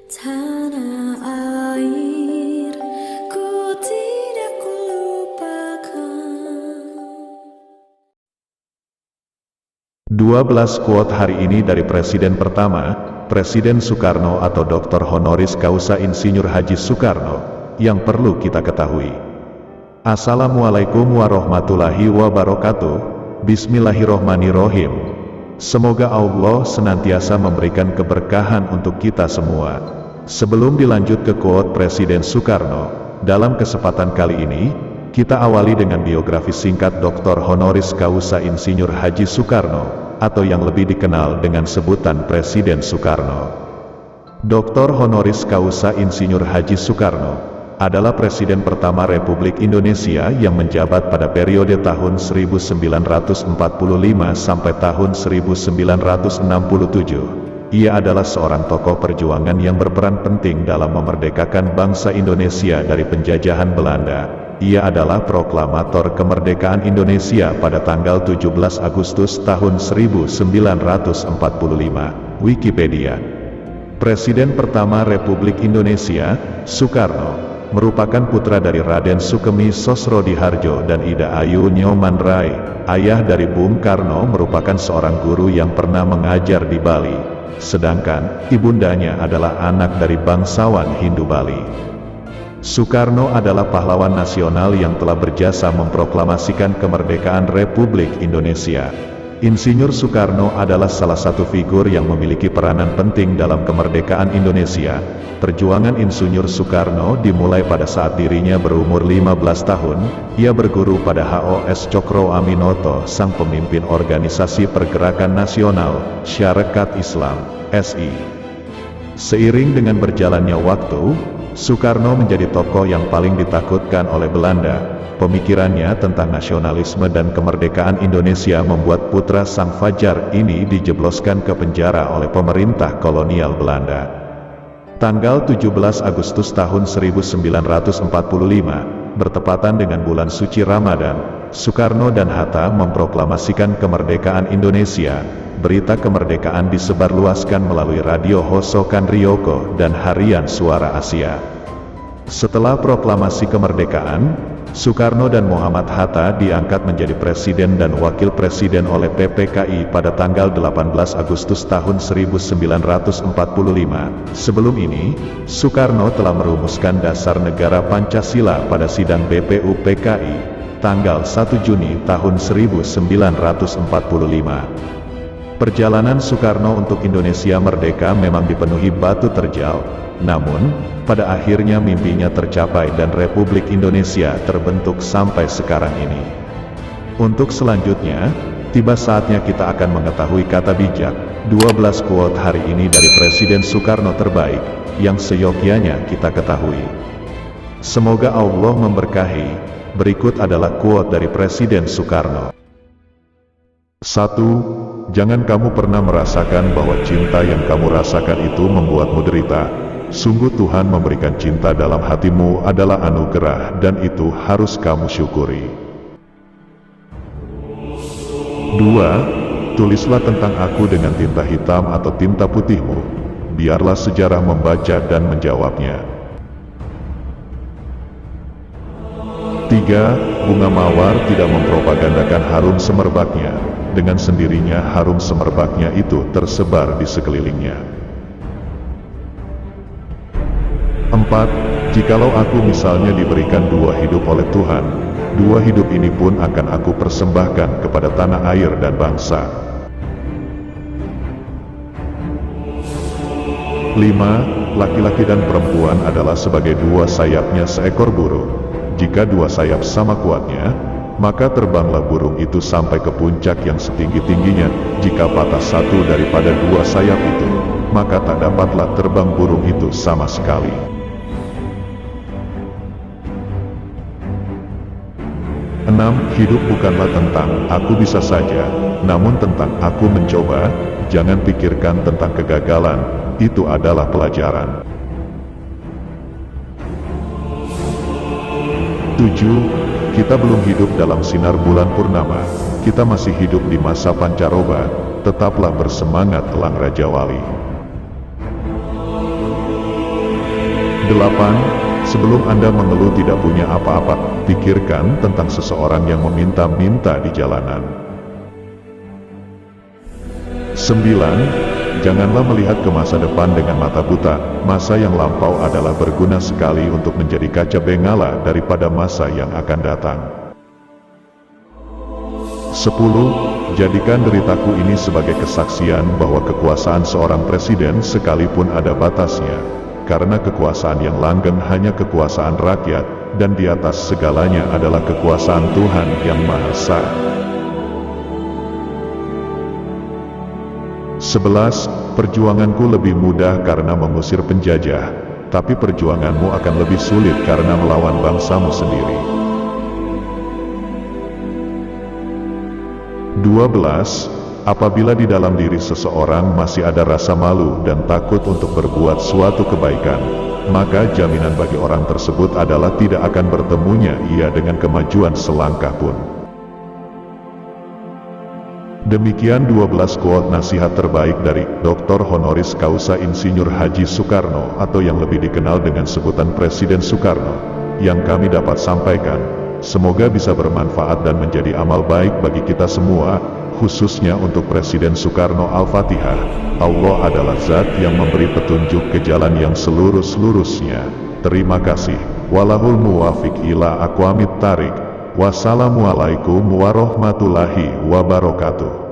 Tanah air, ku tidak lupakan. 12 quote hari ini dari Presiden pertama, Presiden Soekarno atau Dr. Honoris Causa Insinyur Haji Soekarno, yang perlu kita ketahui. Assalamualaikum warahmatullahi wabarakatuh. Bismillahirrohmanirrohim. Semoga Allah senantiasa memberikan keberkahan untuk kita semua. Sebelum dilanjut ke quote Presiden Soekarno, dalam kesempatan kali ini, kita awali dengan biografi singkat Dr. Honoris Causa Insinyur Haji Soekarno, atau yang lebih dikenal dengan sebutan Presiden Soekarno. Dr. Honoris Causa Insinyur Haji Soekarno adalah Presiden pertama Republik Indonesia yang menjabat pada periode tahun 1945 sampai tahun 1967. Ia adalah seorang tokoh perjuangan yang berperan penting dalam memerdekakan bangsa Indonesia dari penjajahan Belanda. Ia adalah proklamator kemerdekaan Indonesia pada tanggal 17 Agustus tahun 1945. Wikipedia. Presiden pertama Republik Indonesia, Soekarno, merupakan putra dari Raden Sukemi Sosrodihardjo dan Ida Ayu Nyoman Rai. Ayah dari Bung Karno merupakan seorang guru yang pernah mengajar di Bali, sedangkan ibundanya adalah anak dari bangsawan Hindu Bali. Soekarno adalah pahlawan nasional yang telah berjasa memproklamasikan kemerdekaan Republik Indonesia. Insinyur Soekarno adalah salah satu figur yang memiliki peranan penting dalam kemerdekaan Indonesia. Perjuangan Insinyur Soekarno dimulai pada saat dirinya berumur 15 tahun. Ia berguru pada H.O.S. Cokro Aminoto, sang pemimpin Organisasi Pergerakan Nasional Syarikat Islam (SI). Seiring dengan berjalannya waktu, Soekarno menjadi tokoh yang paling ditakutkan oleh Belanda. Pemikirannya tentang nasionalisme dan kemerdekaan Indonesia membuat putra sang fajar ini dijebloskan ke penjara oleh pemerintah kolonial Belanda. Tanggal 17 Agustus tahun 1945, bertepatan dengan bulan suci Ramadan, Soekarno dan Hatta memproklamasikan kemerdekaan Indonesia. Berita kemerdekaan disebarluaskan melalui radio Hosokan Ryoko dan harian Suara Asia. Setelah proklamasi kemerdekaan, Soekarno dan Muhammad Hatta diangkat menjadi presiden dan wakil presiden oleh PPKI pada tanggal 18 Agustus tahun 1945. Sebelum ini, Soekarno telah merumuskan dasar negara Pancasila pada sidang BPUPKI, tanggal 1 Juni tahun 1945. Perjalanan Soekarno untuk Indonesia merdeka memang dipenuhi batu terjal, namun, pada akhirnya mimpinya tercapai dan Republik Indonesia terbentuk sampai sekarang ini. Untuk selanjutnya, tiba saatnya kita akan mengetahui kata bijak, 12 quote hari ini dari Presiden Soekarno terbaik, yang seyogyanya kita ketahui. Semoga Allah memberkahi. Berikut adalah quote dari Presiden Soekarno. 1. Jangan kamu pernah merasakan bahwa cinta yang kamu rasakan itu membuatmu derita. Sungguh Tuhan memberikan cinta dalam hatimu adalah anugerah dan itu harus kamu syukuri. 2. Tulislah tentang aku dengan tinta hitam atau tinta putihmu. Biarlah sejarah membaca dan menjawabnya. 3. Bunga mawar tidak mempropagandakan harum semerbaknya. Dengan sendirinya harum semerbaknya itu tersebar di sekelilingnya. 4. Jikalau aku misalnya diberikan 2 hidup oleh Tuhan, 2 hidup ini pun akan aku persembahkan kepada tanah air dan bangsa. 5. Laki-laki dan perempuan adalah sebagai 2 sayapnya seekor burung. Jika 2 sayap sama kuatnya, maka terbanglah burung itu sampai ke puncak yang setinggi-tingginya. Jika patah satu daripada 2 sayap itu, maka tak dapatlah terbang burung itu sama sekali. 6. Hidup bukanlah tentang aku bisa saja, namun tentang aku mencoba. Jangan pikirkan tentang kegagalan, itu adalah pelajaran. 7. Kita belum hidup dalam sinar bulan purnama, kita masih hidup di masa pancaroba. Tetaplah bersemangat elang Raja Wali. Sebelum Anda mengeluh tidak punya apa-apa, pikirkan tentang seseorang yang meminta-minta di jalanan. 9. Janganlah melihat ke masa depan dengan mata buta. Masa yang lampau adalah berguna sekali untuk menjadi kaca bengala daripada masa yang akan datang. 10. Jadikan deritaku ini sebagai kesaksian bahwa kekuasaan seorang presiden sekalipun ada batasnya. Karena kekuasaan yang langgeng hanya kekuasaan rakyat, dan di atas segalanya adalah kekuasaan Tuhan yang Maha Esa. 11. Perjuanganku lebih mudah karena mengusir penjajah, tapi perjuanganmu akan lebih sulit karena melawan bangsamu sendiri. 12. Apabila di dalam diri seseorang masih ada rasa malu dan takut untuk berbuat suatu kebaikan, maka jaminan bagi orang tersebut adalah tidak akan bertemunya ia dengan kemajuan selangkah pun. Demikian 12 quote nasihat terbaik dari Dr. Honoris Causa Insinyur Haji Soekarno atau yang lebih dikenal dengan sebutan Presiden Soekarno, yang kami dapat sampaikan. Semoga bisa bermanfaat dan menjadi amal baik bagi kita semua, khususnya untuk Presiden Soekarno. Al-Fatihah. Allah adalah zat yang memberi petunjuk ke jalan yang selurus-lurusnya. Terima kasih. Walahul muwafiq ila aqwamit thariq. Wassalamualaikum warahmatullahi wabarakatuh.